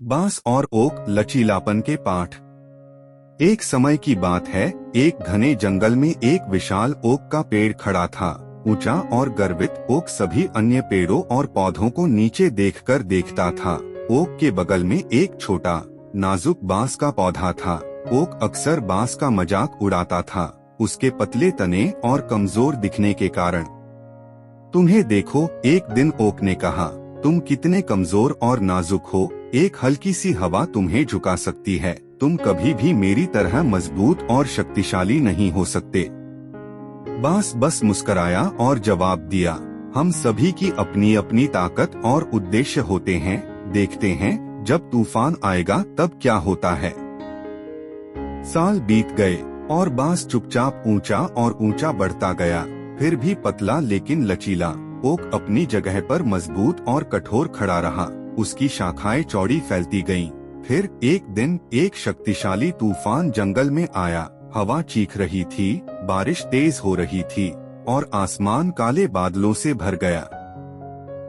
बांस और ओक लचीलापन के पाठ। एक समय की बात है, एक घने जंगल में एक विशाल ओक का पेड़ खड़ा था। ऊंचा और गर्वित ओक सभी अन्य पेड़ों और पौधों को नीचे देखकर देखता था। ओक के बगल में एक छोटा नाजुक बांस का पौधा था। ओक अक्सर बांस का मजाक उड़ाता था, उसके पतले तने और कमजोर दिखने के कारण। तुम्हें देखो, एक दिन ओक ने कहा, तुम कितने कमजोर और नाजुक हो। एक हल्की सी हवा तुम्हें झुका सकती है। तुम कभी भी मेरी तरह मजबूत और शक्तिशाली नहीं हो सकते। बांस बस मुस्कराया और जवाब दिया, हम सभी की अपनी अपनी ताकत और उद्देश्य होते हैं। देखते हैं जब तूफान आएगा तब क्या होता है। साल बीत गए और बांस चुपचाप ऊंचा और ऊंचा बढ़ता गया। फिर भी पतला लेकिन लचीला ओक अपनी जगह पर मजबूत और कठोर खड़ा रहा। उसकी शाखाएं चौड़ी फैलती गईं। फिर एक दिन एक शक्तिशाली तूफान जंगल में आया। हवा चीख रही थी, बारिश तेज हो रही थी और आसमान काले बादलों से भर गया।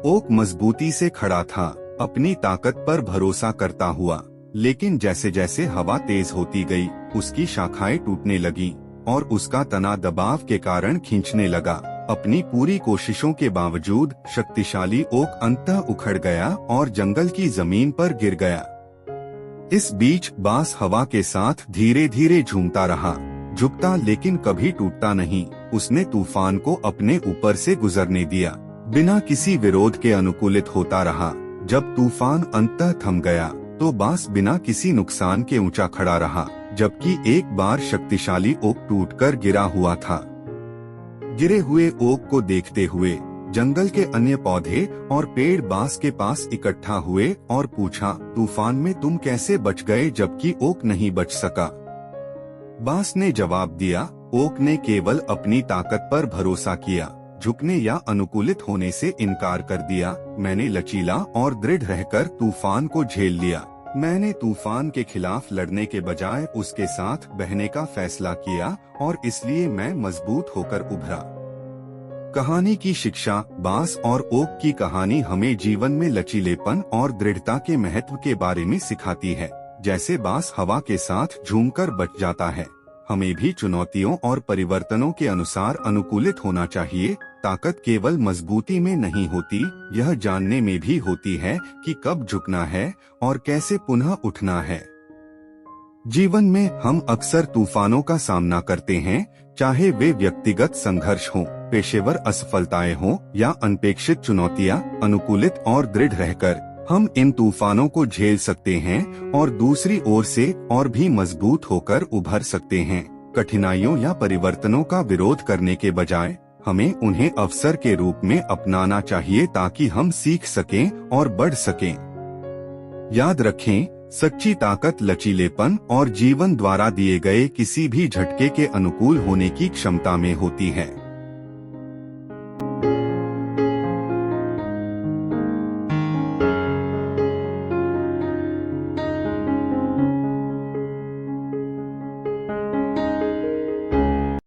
ओक मजबूती से खड़ा था, अपनी ताकत पर भरोसा करता हुआ। लेकिन जैसे जैसे हवा तेज होती गई, उसकी शाखाएं टूटने लगीं और उसका तना दबाव के कारण खींचने लगा। अपनी पूरी कोशिशों के बावजूद शक्तिशाली ओक अंततः उखड़ गया और जंगल की जमीन पर गिर गया। इस बीच बांस हवा के साथ धीरे धीरे झूमता रहा, झुकता लेकिन कभी टूटता नहीं। उसने तूफान को अपने ऊपर से गुजरने दिया, बिना किसी विरोध के अनुकूलित होता रहा। जब तूफान अंततः थम गया तो बांस बिना किसी नुकसान के ऊंचा खड़ा रहा, जबकि एक बार शक्तिशाली ओक टूटकर गिरा हुआ था। गिरे हुए ओक को देखते हुए जंगल के अन्य पौधे और पेड़ बांस के पास इकट्ठा हुए और पूछा, तूफान में तुम कैसे बच गए जबकि ओक नहीं बच सका। बांस ने जवाब दिया, ओक ने केवल अपनी ताकत पर भरोसा किया, झुकने या अनुकूलित होने से इनकार कर दिया। मैंने लचीला और दृढ़ रहकर तूफान को झेल लिया। मैंने तूफान के खिलाफ लड़ने के बजाय उसके साथ बहने का फैसला किया और इसलिए मैं मजबूत होकर उभरा। कहानी की शिक्षा। बांस और ओक की कहानी हमें जीवन में लचीलेपन और दृढ़ता के महत्व के बारे में सिखाती है। जैसे बांस हवा के साथ झूमकर बच जाता है, हमें भी चुनौतियों और परिवर्तनों के अनुसार अनुकूलित होना चाहिए। ताकत केवल मजबूती में नहीं होती, यह जानने में भी होती है कि कब झुकना है और कैसे पुनः उठना है। जीवन में हम अक्सर तूफानों का सामना करते हैं, चाहे वे व्यक्तिगत संघर्ष हों, पेशेवर असफलताएं हों या अनपेक्षित चुनौतियां। अनुकूलित और दृढ़ रहकर हम इन तूफानों को झेल सकते हैं और दूसरी ओर से और भी मजबूत होकर उभर सकते हैं। कठिनाइयों या परिवर्तनों का विरोध करने के बजाय हमें उन्हें अवसर के रूप में अपनाना चाहिए, ताकि हम सीख सकें और बढ़ सकें। याद रखें, सच्ची ताकत लचीलेपन और जीवन द्वारा दिए गए किसी भी झटके के अनुकूल होने की क्षमता में होती है।